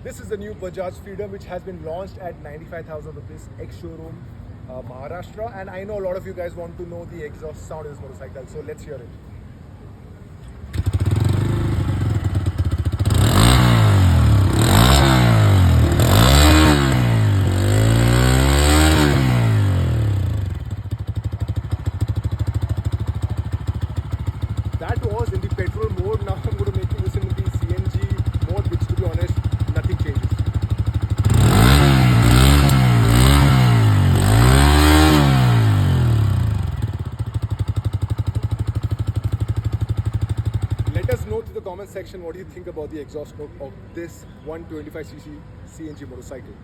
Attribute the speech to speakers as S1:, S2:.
S1: This is the new Bajaj Freedom, which has been launched at 95,000 rupees ex-showroom, Maharashtra. And I know a lot of you guys want to know the exhaust sound of this motorcycle, so let's hear it. That was in the petrol mode. Now I'm going to make you listen to the CNG mode, which, to be honest, nothing changes. Let us know to the comment section what do you think about the exhaust note of this 125cc CNG motorcycle.